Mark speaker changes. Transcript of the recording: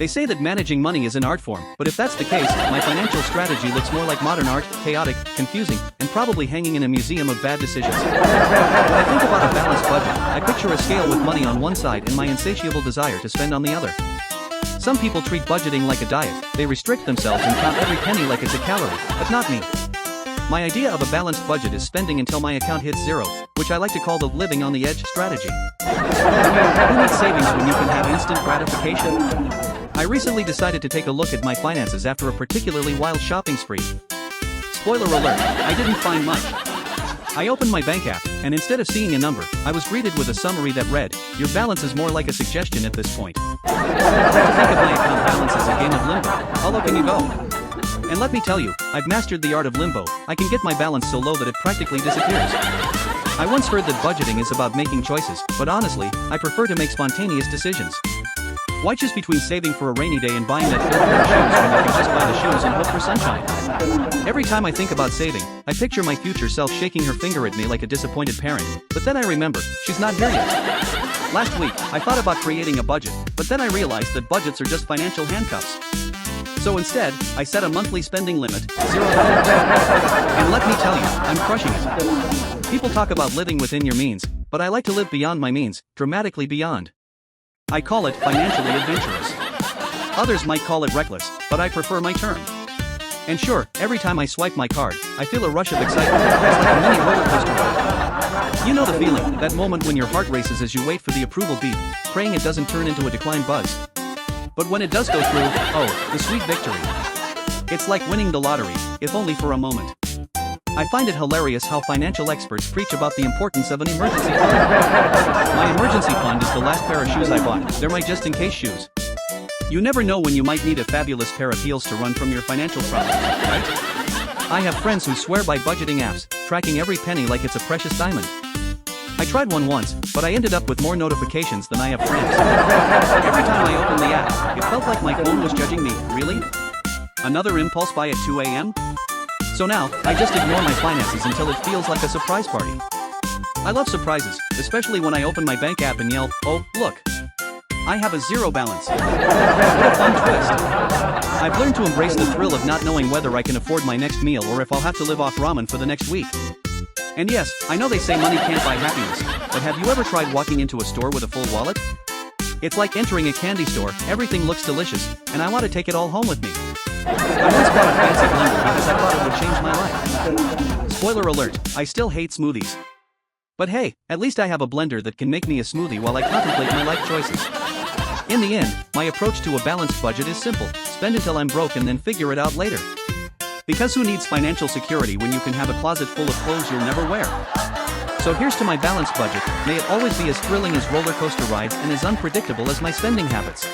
Speaker 1: They say that managing money is an art form, but if that's the case, my financial strategy looks more like modern art, chaotic, confusing, and probably hanging in a museum of bad decisions. When I think about a balanced budget, I picture a scale with money on one side and my insatiable desire to spend on the other. Some people treat budgeting like a diet, they restrict themselves and count every penny like it's a calorie, but not me. My idea of a balanced budget is spending until my account hits zero, which I like to call the living on the edge strategy. Who needs savings when you can have instant gratification? I recently decided to take a look at my finances after a particularly wild shopping spree. Spoiler alert, I didn't find much. I opened my bank app, and instead of seeing a number, I was greeted with a summary that read, "Your balance is more like a suggestion at this point." I like to think of my account balance as a game of limbo. How low can you go? And let me tell you, I've mastered the art of limbo. I can get my balance so low that it practically disappears. I once heard that budgeting is about making choices, but honestly, I prefer to make spontaneous decisions. Why choose between saving for a rainy day and buying that third pair of shoes when you can just buy the shoes and hope for sunshine? Every time I think about saving, I picture my future self shaking her finger at me like a disappointed parent, but then I remember, she's not here yet. Last week, I thought about creating a budget, but then I realized that budgets are just financial handcuffs. So instead, I set a monthly spending limit, $0. And let me tell you, I'm crushing it. People talk about living within your means, but I like to live beyond my means, dramatically beyond. I call it financially adventurous. Others might call it reckless, but I prefer my term. And sure, every time I swipe my card, I feel a rush of excitement. It's like a mini rollercoaster ride. You know the feeling, that moment when your heart races as you wait for the approval beep, praying it doesn't turn into a decline buzz. But when it does go through, oh, the sweet victory. It's like winning the lottery, if only for a moment. I find it hilarious how financial experts preach about the importance of an emergency fund. My emergency fund is the last pair of shoes I bought. They're my just-in-case shoes. You never know when you might need a fabulous pair of heels to run from your financial problems, right? I have friends who swear by budgeting apps, tracking every penny like it's a precious diamond. I tried one once, but I ended up with more notifications than I have friends. Every time I opened the app, it felt like my phone was judging me. Really? Another impulse buy at 2 a.m.? So now, I just ignore my finances until it feels like a surprise party. I love surprises, especially when I open my bank app and yell, "Oh, look! I have a zero balance." What a fun twist. I've learned to embrace the thrill of not knowing whether I can afford my next meal or if I'll have to live off ramen for the next week. And yes, I know they say money can't buy happiness, but have you ever tried walking into a store with a full wallet? It's like entering a candy store, everything looks delicious, and I want to take it all home with me. I once bought a fancy blender because I thought it would change my life. Spoiler alert, I still hate smoothies. But hey, at least I have a blender that can make me a smoothie while I contemplate my life choices. In the end, my approach to a balanced budget is simple: spend until I'm broke and then figure it out later. Because who needs financial security when you can have a closet full of clothes you'll never wear? So here's to my balanced budget, may it always be as thrilling as roller coaster rides and as unpredictable as my spending habits.